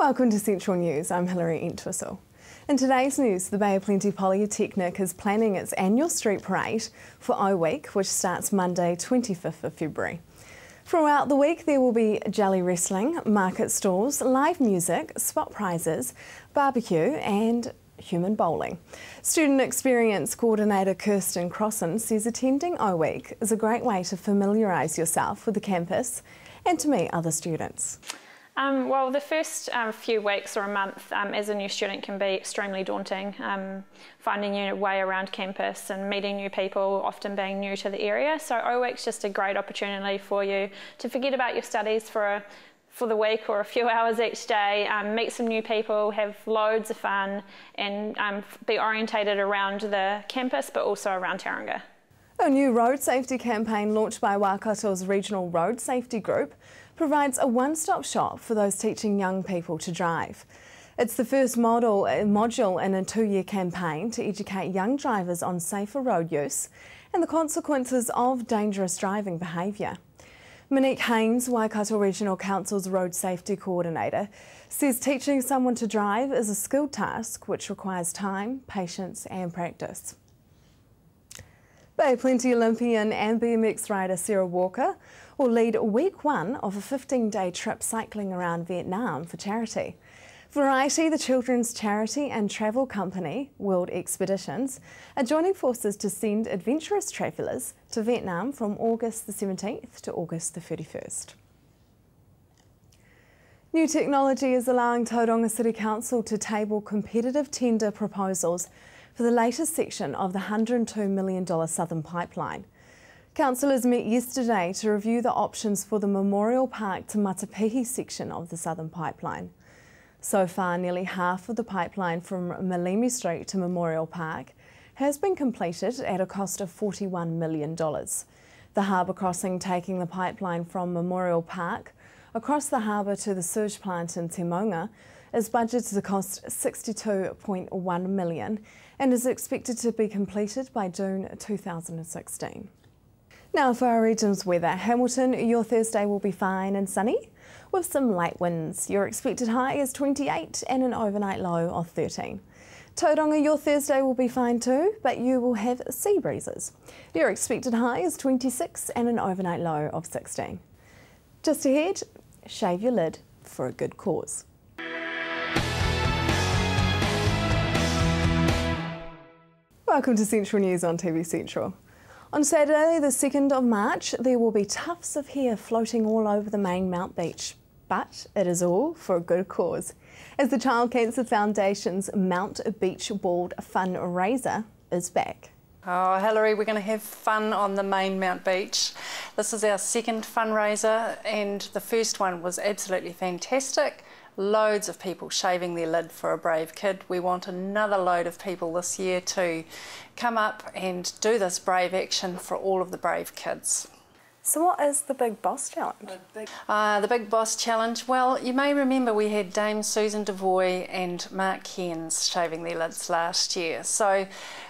Welcome to Central News, I'm Hilary Entwistle. In today's news, the Bay of Plenty Polytechnic is planning its annual street parade for O Week, which starts Monday 25th of February. Throughout the week there will be jelly wrestling, market stalls, live music, spot prizes, barbecue and human bowling. Student Experience Coordinator Kirsten Crossan says attending O Week is a great way to familiarise yourself with the campus and to meet other students. Well, the first few weeks or a month as a new student can be extremely daunting, finding your way around campus and meeting new people, often being new to the area. So O Week's just a great opportunity for you to forget about your studies for the week or a few hours each day, meet some new people, have loads of fun and be orientated around the campus but also around Tauranga. A new road safety campaign launched by Waikato's Regional Road Safety Group provides a one-stop shop for those teaching young people to drive. It's the first module in a 2-year campaign to educate young drivers on safer road use and the consequences of dangerous driving behaviour. Monique Haynes, Waikato Regional Council's Road Safety Coordinator, says teaching someone to drive is a skilled task which requires time, patience and practice. Bay of Plenty Olympian and BMX rider Sarah Walker will lead week 1 of a 15-day trip cycling around Vietnam for charity. Variety, the children's charity and travel company, World Expeditions, are joining forces to send adventurous travellers to Vietnam from August the 17th to August the 31st. New technology is allowing Tauranga City Council to table competitive tender proposals for the latest section of the $102 million Southern Pipeline. Councillors met yesterday to review the options for the Memorial Park to Matapihi section of the Southern Pipeline. So far, nearly half of the pipeline from Malemi Street to Memorial Park has been completed at a cost of $41 million. The harbour crossing taking the pipeline from Memorial Park across the harbour to the sewage plant in Te Maunga is budgeted to cost $62.1 million and is expected to be completed by June 2016. Now for our region's weather. Hamilton, your Thursday will be fine and sunny with some light winds. Your expected high is 28 and an overnight low of 13. Tauranga, your Thursday will be fine too, but you will have sea breezes. Your expected high is 26 and an overnight low of 16. Just ahead, shave your lid for a good cause. Welcome to Central News on TV Central. On Saturday, the 2nd of March, there will be tufts of hair floating all over the main Mount Beach. But it is all for a good cause, as the Child Cancer Foundation's Mount Beach Bald fundraiser is back. Oh, Hilary, we're going to have fun on the main Mount Beach. This is our second fundraiser and the first one was absolutely fantastic. Loads of people shaving their lid for a brave kid. We want another load of people this year to come up and do this brave action for all of the brave kids. So what is the Big Boss Challenge? The Big Boss Challenge, well, you may remember we had Dame Susan Devoy and Mark Cairns shaving their lids last year. So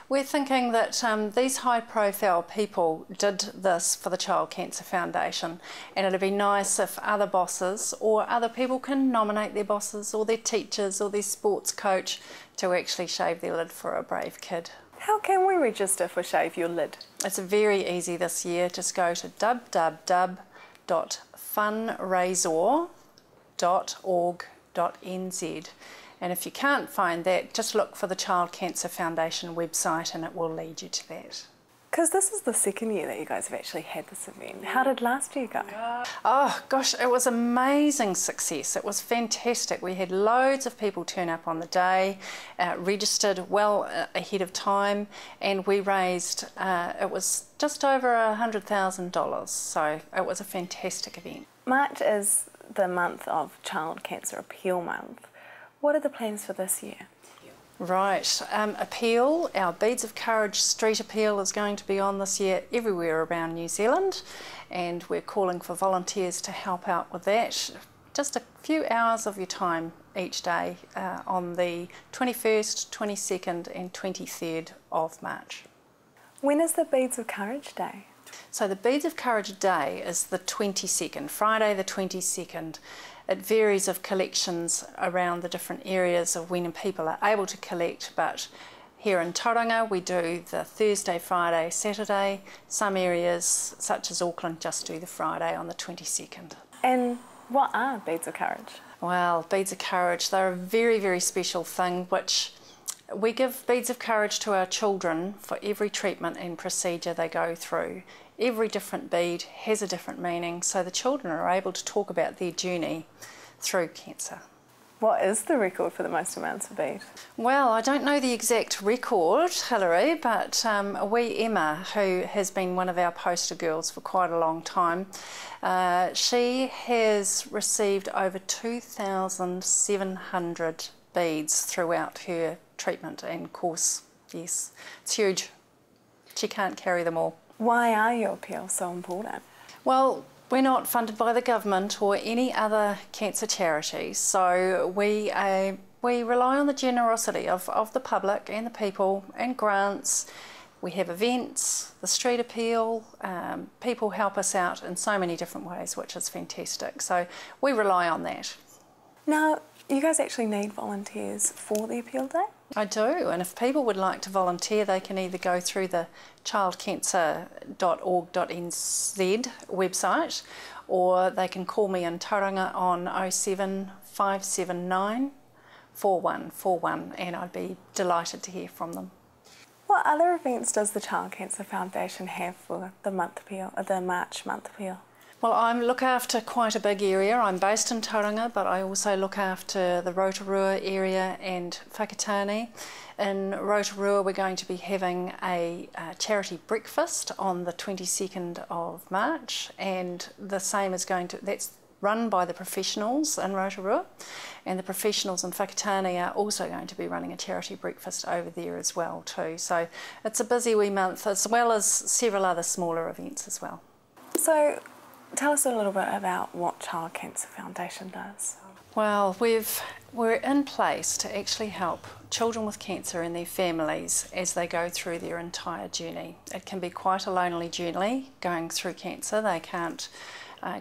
we're thinking that these high-profile people did this for the Child Cancer Foundation, and it'd be nice if other bosses or other people can nominate their bosses or their teachers or their sports coach to actually shave their lid for a brave kid. How can we register for Shave Your Lid? It's very easy this year. Just go to www.fundraisor.org.nz, and if you can't find that, just look for the Child Cancer Foundation website and it will lead you to that. Because this is the second year that you guys have actually had this event. How did last year go? Oh gosh, it was amazing success. It was fantastic. We had loads of people turn up on the day, registered well ahead of time, and we raised, it was just over $100,000. So it was a fantastic event. March is the month of Child Cancer Appeal Month. What are the plans for this year? Right, appeal, our Beads of Courage street appeal is going to be on this year everywhere around New Zealand, and we're calling for volunteers to help out with that. Just a few hours of your time each day on the 21st, 22nd and 23rd of March. When is the Beads of Courage Day? So the Beads of Courage Day is the 22nd, Friday the 22nd. it varies of collections around the different areas of when people are able to collect, but here in Tauranga we do the Thursday, Friday, Saturday. Some areas such as Auckland just do the Friday on the 22nd. And what are Beads of Courage? Well, Beads of Courage, they're a very, very special thing which we give Beads of Courage to our children for every treatment and procedure they go through. Every different bead has a different meaning, so the children are able to talk about their journey through cancer. What is the record for the most amounts of bead? Well, I don't know the exact record, Hilary, but wee Emma, who has been one of our poster girls for quite a long time, she has received over 2,700 beads throughout her treatment and course. Yes, it's huge. She can't carry them all. Why are your appeals so important? Well, we're not funded by the government or any other cancer charities, so we rely on the generosity of the public and the people and grants. We have events, the street appeal, people help us out in so many different ways, which is fantastic. So we rely on that. Now, you guys actually need volunteers for the appeal day? I do, and if people would like to volunteer, they can either go through the childcancer.org.nz website, or they can call me in Tauranga on 07 579 4141, and I'd be delighted to hear from them. What other events does the Child Cancer Foundation have for the month appeal, the March month appeal? Well, I look after quite a big area. I'm based in Tauranga, but I also look after the Rotorua area and Whakatane. In Rotorua, we're going to be having a charity breakfast on the 22nd of March, and the same is that's run by the professionals in Rotorua, and the professionals in Whakatane are also going to be running a charity breakfast over there as well too. So it's a busy wee month, as well as several other smaller events as well. So tell us a little bit about what Child Cancer Foundation does. Well, we're in place to actually help children with cancer and their families as they go through their entire journey. It can be quite a lonely journey going through cancer. They can't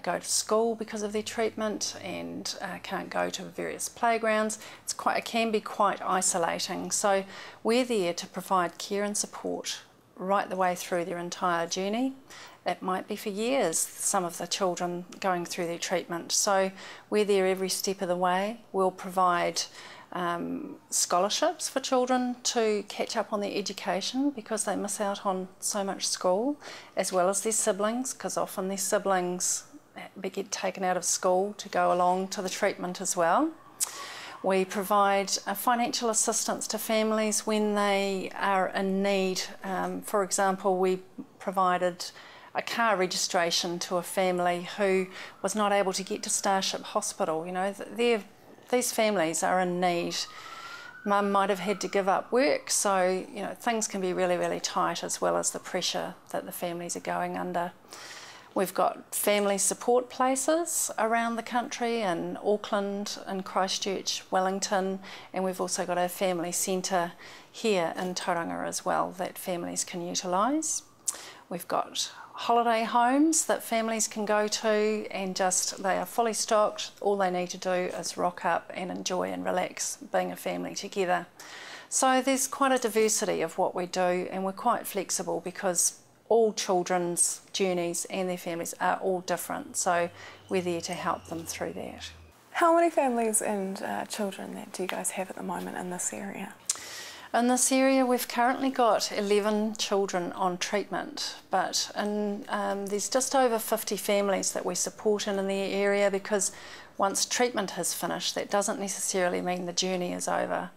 go to school because of their treatment and can't go to various playgrounds. It can be quite isolating. So we're there to provide care and support right the way through their entire journey. It might be for years, some of the children going through their treatment. So we're there every step of the way. We'll provide scholarships for children to catch up on their education because they miss out on so much school, as well as their siblings, because often their siblings get taken out of school to go along to the treatment as well. We provide financial assistance to families when they are in need. For example, we provided a car registration to a family who was not able to get to Starship Hospital. You know, these families are in need. Mum might have had to give up work, so you know things can be really, really tight, as well as the pressure that the families are going under. We've got family support places around the country in Auckland, in Christchurch, Wellington, and we've also got a family centre here in Tauranga as well that families can utilise. We've got holiday homes that families can go to, and they are fully stocked. All they need to do is rock up and enjoy and relax being a family together. So there's quite a diversity of what we do, and we're quite flexible because all children's journeys and their families are all different, so we're there to help them through that. How many families and children do you guys have at the moment in this area? In this area we've currently got 11 children on treatment, but there's just over 50 families that we support in the area, because once treatment has finished, that doesn't necessarily mean the journey is over.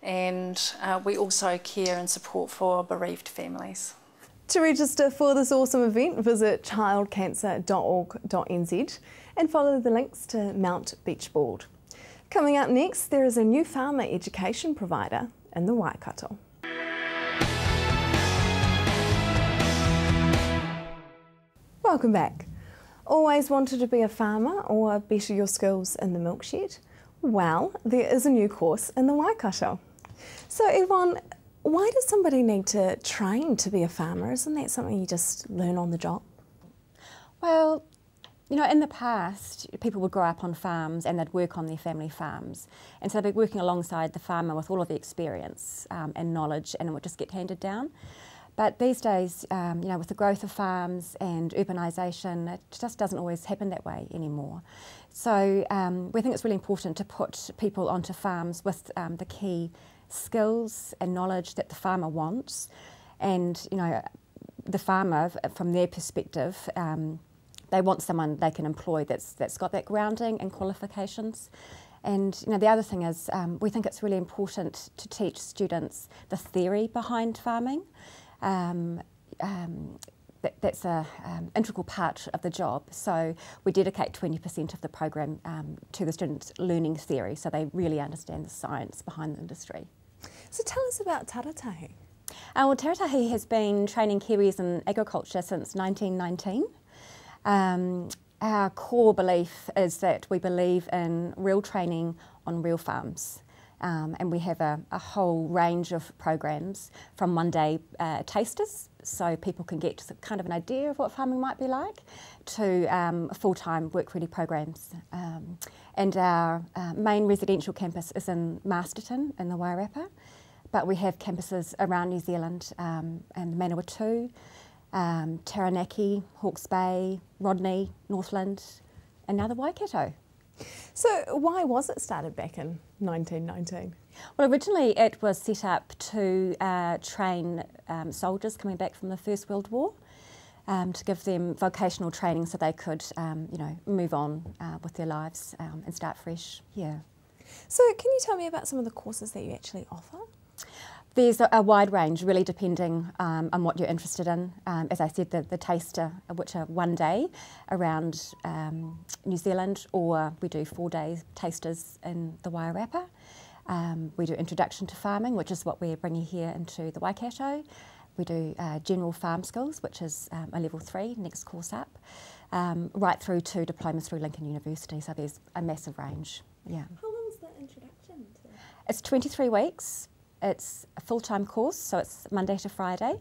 And we also care and support for bereaved families. To register for this awesome event, visit childcancer.org.nz and follow the links to Mount Beachboard. Coming up next, there is a new farmer education provider in the Waikato. Welcome back. Always wanted to be a farmer or better your skills in the milk shed? Well, there is a new course in the Waikato. So Yvonne, why does somebody need to train to be a farmer? Isn't that something you just learn on the job? Well, You know, in the past, people would grow up on farms and they'd work on their family farms. And so they'd be working alongside the farmer with all of the experience and knowledge, and it would just get handed down. But these days, you know, with the growth of farms and urbanisation, it just doesn't always happen that way anymore. So we think it's really important to put people onto farms with the key skills and knowledge that the farmer wants. And, you know, the farmer, from their perspective, they want someone they can employ that's got that grounding and qualifications. And you know, the other thing is we think it's really important to teach students the theory behind farming. That's an integral part of the job. So we dedicate 20% of the program to the students learning theory, so they really understand the science behind the industry. So tell us about Taratahi. Well, Taratahi has been training Kiwis in agriculture since 1919. Our core belief is that we believe in real training on real farms, and we have a whole range of programs, from one-day tasters, so people can get kind of an idea of what farming might be like, to full-time work-ready programs. And our main residential campus is in Masterton in the Wairarapa, but we have campuses around New Zealand and Manawatu, Taranaki, Hawke's Bay, Rodney, Northland, and now the Waikato. So why was it started back in 1919? Well, originally it was set up to train soldiers coming back from the First World War, to give them vocational training so they could, you know, move on with their lives and start fresh. Yeah. So can you tell me about some of the courses that you actually offer? There's a wide range, really depending on what you're interested in. As I said, the taster, which are one day around New Zealand, or we do 4 days tasters in the Wairarapa. We do introduction to farming, which is what we're bringing here into the Waikato. We do general farm skills, which is a level 3, next course up, right through to diplomas through Lincoln University. So there's a massive range. Yeah. How long is the introduction to? It's 23 weeks. It's a full-time course, so it's Monday to Friday.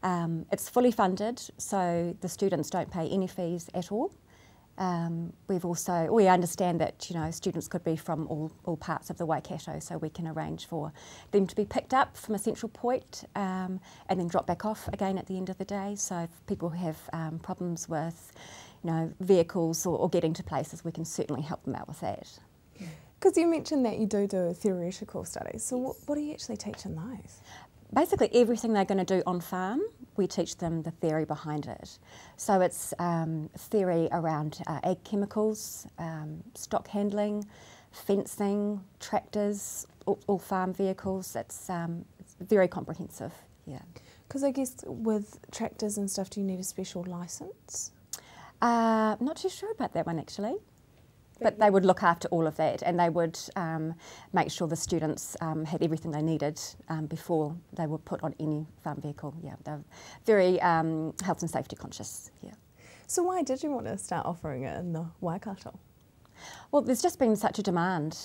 It's fully funded, so the students don't pay any fees at all. We understand that, you know, students could be from all parts of the Waikato, so we can arrange for them to be picked up from a central point and then drop back off again at the end of the day. So if people have problems with, you know, vehicles or getting to places, we can certainly help them out with that. Because you mentioned that you do theoretical studies, so yes. What do you actually teach in those? Basically everything they're going to do on farm, we teach them the theory behind it. So it's theory around ag chemicals, stock handling, fencing, tractors, all farm vehicles. It's very comprehensive, yeah. Because I guess with tractors and stuff, do you need a special licence? Not too sure about that one actually. But they would look after all of that, and they would make sure the students had everything they needed before they were put on any farm vehicle. Yeah, they're very health and safety conscious. Yeah. So why did you want to start offering it in the Waikato? Well, there's just been such a demand.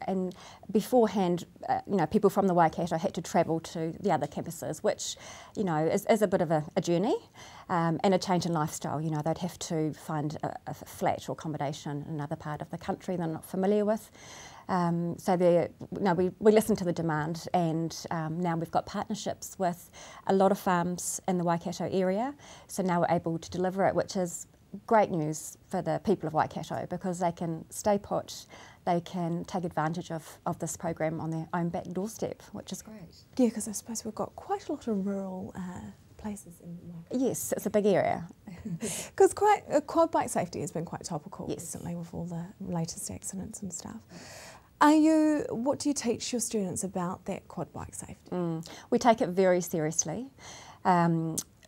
And beforehand, you know, people from the Waikato had to travel to the other campuses, which, you know, is a bit of a journey and a change in lifestyle. You know, they'd have to find a flat or accommodation in another part of the country they're not familiar with. So we listened to the demand, and now we've got partnerships with a lot of farms in the Waikato area. So now we're able to deliver it, which is great news for the people of Waikato, because they can stay put, they can take advantage of this program on their own back doorstep, which is great. Yeah, because I suppose we've got quite a lot of rural places in Waikato. Yes, it's a big area. Because quad bike safety has been quite topical yes. recently with all the latest accidents and stuff. What do you teach your students about that quad bike safety? We take it very seriously.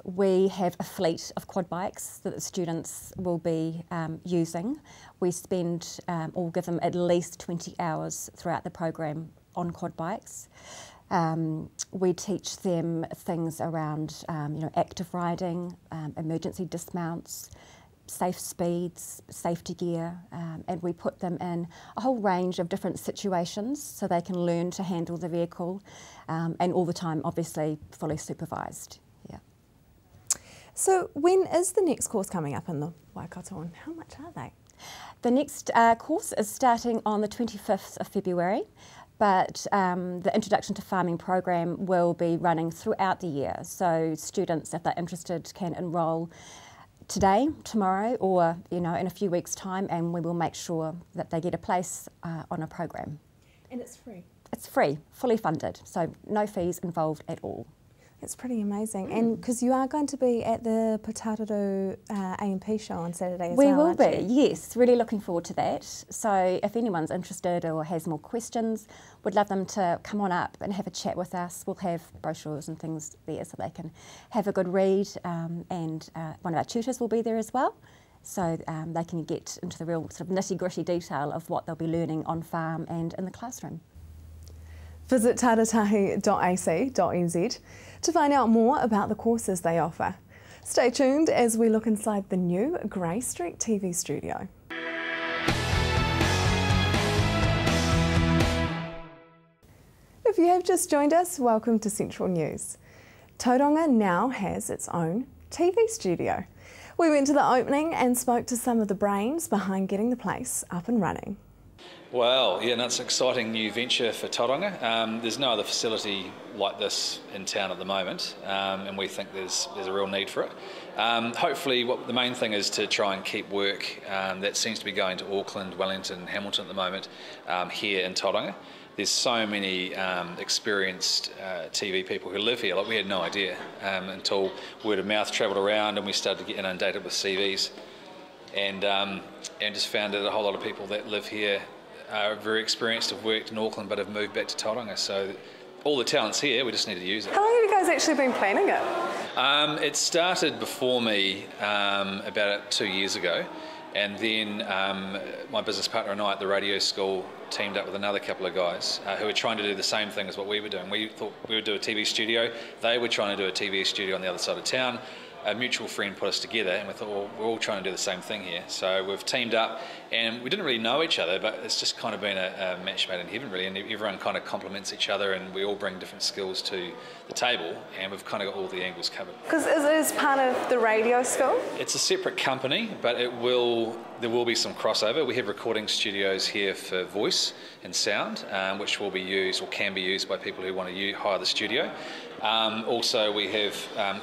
We have a fleet of quad bikes that the students will be using. We spend or give them at least 20 hours throughout the program on quad bikes. We teach them things around you know, active riding, emergency dismounts, safe speeds, safety gear, and we put them in a whole range of different situations so they can learn to handle the vehicle, and all the time obviously fully supervised. So when is the next course coming up in the Waikato and how much are they? The next course is starting on the 25th of February, but the Introduction to Farming program will be running throughout the year. So students, if they're interested, can enrol today, tomorrow, or in a few weeks' time, and we will make sure that they get a place on a program. And it's free? It's free, fully funded, so no fees involved at all. It's pretty amazing. And because you are going to be at the Potato A&P show on Saturday as well, We will aren't be, you? yes. Really looking forward to that. So if anyone's interested or has more questions, we'd love them to come on up and have a chat with us. We'll have brochures and things there so they can have a good read, and one of our tutors will be there as well. So they can get into the real sort of nitty-gritty detail of what they'll be learning on farm and in the classroom. Visit taratahi.ac.nz to find out more about the courses they offer. Stay tuned as we look inside the new Grey Street TV studio. If you have just joined us, welcome to Central News. Tauranga now has its own TV studio. We went to the opening and spoke to some of the brains behind getting the place up and running. Well, yeah, that's an exciting new venture for Tauranga. There's no other facility like this in town at the moment, and we think there's a real need for it. Hopefully, the main thing is to try and keep work that seems to be going to Auckland, Wellington and Hamilton at the moment here in Tauranga. There's so many experienced TV people who live here. Like, we had no idea until word of mouth travelled around and we started to get inundated with CVs, and just found that a whole lot of people that live here are very experienced, have worked in Auckland but have moved back to Tauranga. So all the talent's here, we just need to use it. How long have you guys actually been planning it? It started before me about 2 years ago, and then my business partner and I at the radio school teamed up with another couple of guys who were trying to do the same thing as what we were doing. We thought we would do a TV studio. They were trying to do a TV studio on the other side of town. A mutual friend put us together and we thought, well, we're all trying to do the same thing here. So we've teamed up, and we didn't really know each other, but it's just kind of been a match made in heaven, really, and everyone kind of complements each other and we all bring different skills to the table, and we've kind of got all the angles covered. Because it is part of the radio school? It's a separate company, but there will be some crossover. We have recording studios here for voice and sound, which will be used or can be used by people who want to hire the studio. Also, we have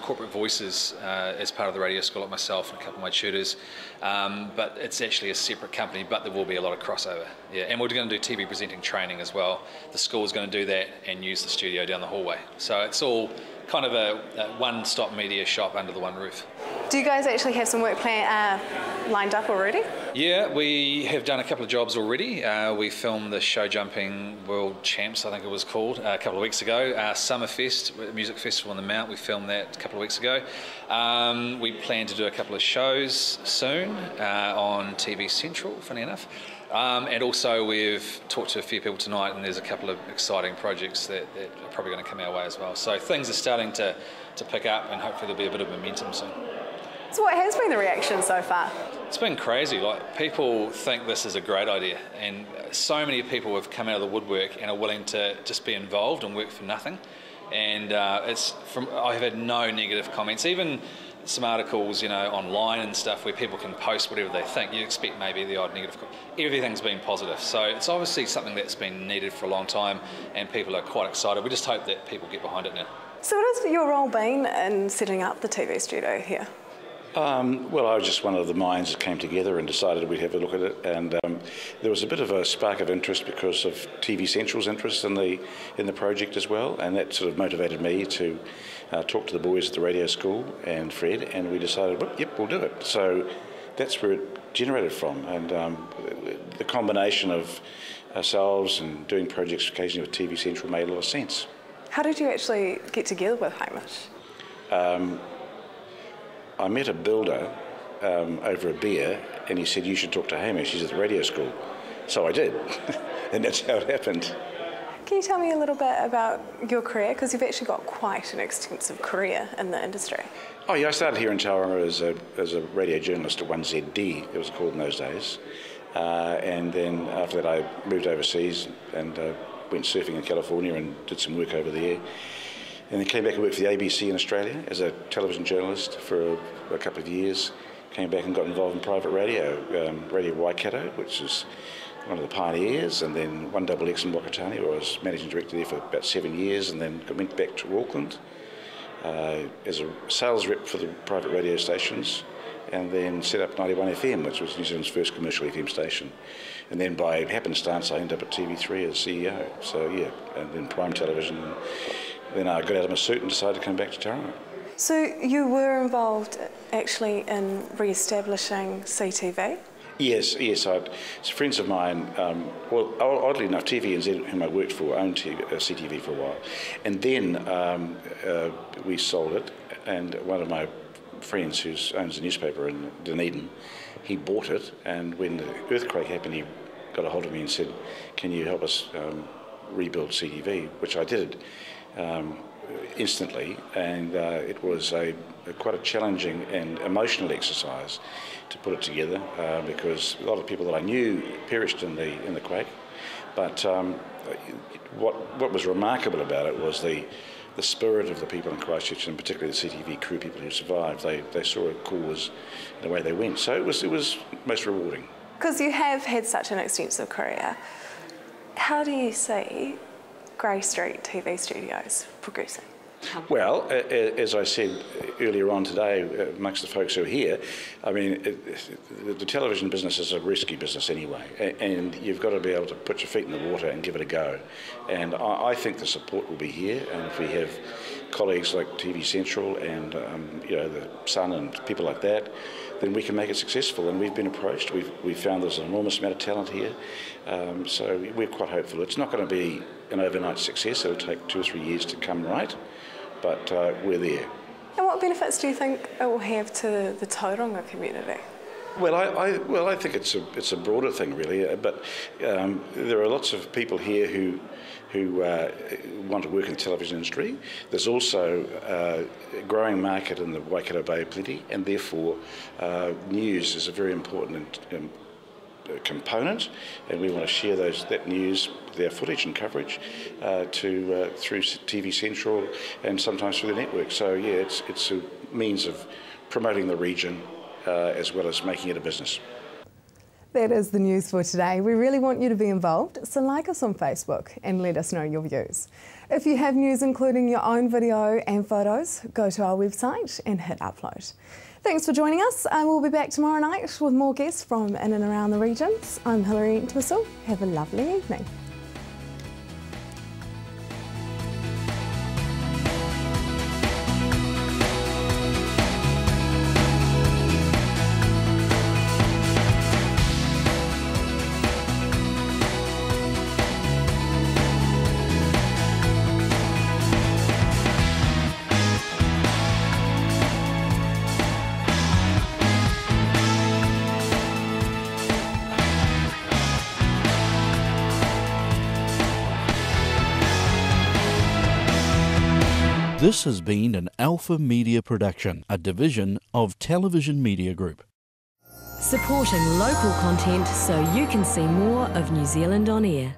corporate voices as part of the radio school, like myself and a couple of my tutors, but it's actually a separate company, but there will be a lot of crossover. Yeah, and we're going to do TV presenting training as well. The school is going to do that and use the studio down the hallway. So it's all kind of a one-stop media shop under the one roof. Do you guys actually have some work lined up already? Yeah, we have done a couple of jobs already. We filmed the Show Jumping World Champs, I think it was called, a couple of weeks ago. Summerfest, music festival on the Mount, we filmed that a couple of weeks ago. We plan to do a couple of shows soon on TV Central, funny enough. And also we've talked to a few people tonight, and there's a couple of exciting projects that are probably going to come our way as well. So things are starting to pick up, and hopefully there'll be a bit of momentum soon. So what has been the reaction so far? It's been crazy. Like, people think this is a great idea, and so many people have come out of the woodwork and are willing to just be involved and work for nothing. And I have had no negative comments, even some articles, online and stuff where people can post whatever they think. You expect maybe the odd negative comment. Everything's been positive. So it's obviously something that's been needed for a long time, and people are quite excited. We just hope that people get behind it now. So what has your role been in setting up the TV studio here? Well, I was just one of the minds that came together and decided we'd have a look at it, and there was a bit of a spark of interest because of TV Central's interest in the project as well, and that sort of motivated me to talk to the boys at the radio school and Fred, and we decided, well, yep, we'll do it. So that's where it generated from, and the combination of ourselves and doing projects occasionally with TV Central made a lot of sense. How did you actually get together with Hamish? I met a builder over a beer, and he said, you should talk to Hamish, he's at the radio school. So I did, and that's how it happened. Can you tell me a little bit about your career? Because you've actually got quite an extensive career in the industry. Oh yeah, I started here in Tauranga as a radio journalist at 1ZD, it was called in those days. And then after that I moved overseas and went surfing in California and did some work over there. And then came back and worked for the ABC in Australia as a television journalist for a couple of years. Came back and got involved in private radio, Radio Waikato, which is one of the pioneers, and then 1XX in Wakatani, where I was managing director there for about 7 years, and then went back to Auckland as a sales rep for the private radio stations, and then set up 91 FM, which was New Zealand's first commercial FM station. And then by happenstance, I ended up at TV3 as CEO. So yeah, and then Prime Television. And then I got out of my suit and decided to come back to Tauranga. So you were involved actually in re-establishing CTV? Yes. Friends of mine, well, oddly enough, TVNZ, whom I worked for, owned CTV for a while. And then we sold it, and one of my friends who owns a newspaper in Dunedin, he bought it, and when the earthquake happened, he got a hold of me and said, can you help us rebuild CTV, which I did instantly, and it was quite a challenging and emotional exercise to put it together because a lot of people that I knew perished in the quake. But what was remarkable about it was the spirit of the people in Christchurch, and particularly the CTV crew people who survived. They saw a cause in the way they went. So it was most rewarding. Because you have had such an extensive career, how do you see Grey Street TV studios progressing? Well, as I said earlier on today, amongst the folks who are here, I mean, the television business is a risky business anyway, and you've got to be able to put your feet in the water and give it a go. And I think the support will be here, and if we have colleagues like TV Central and the Sun and people like that, then we can make it successful. And we've been approached. We've found there's an enormous amount of talent here, so we're quite hopeful. It's not going to be an overnight success. It'll take 2 or 3 years to come right. But we're there. And what benefits do you think it will have to the Tauranga community? Well, I think it's a broader thing really. But there are lots of people here who want to work in the television industry. There's also a growing market in the Waikato Bay of Plenty, and therefore news is a very important component, and we want to share that news, their footage and coverage through TV Central and sometimes through the network. So yeah, it's a means of promoting the region as well as making it a business. That is the news for today. We really want you to be involved, so like us on Facebook and let us know your views. If you have news including your own video and photos, go to our website and hit upload. Thanks for joining us. We'll be back tomorrow night with more guests from in and around the regions. I'm Hilary Entwistle. Have a lovely evening. This has been an Alpha Media production, a division of Television Media Group. Supporting local content so you can see more of New Zealand on air.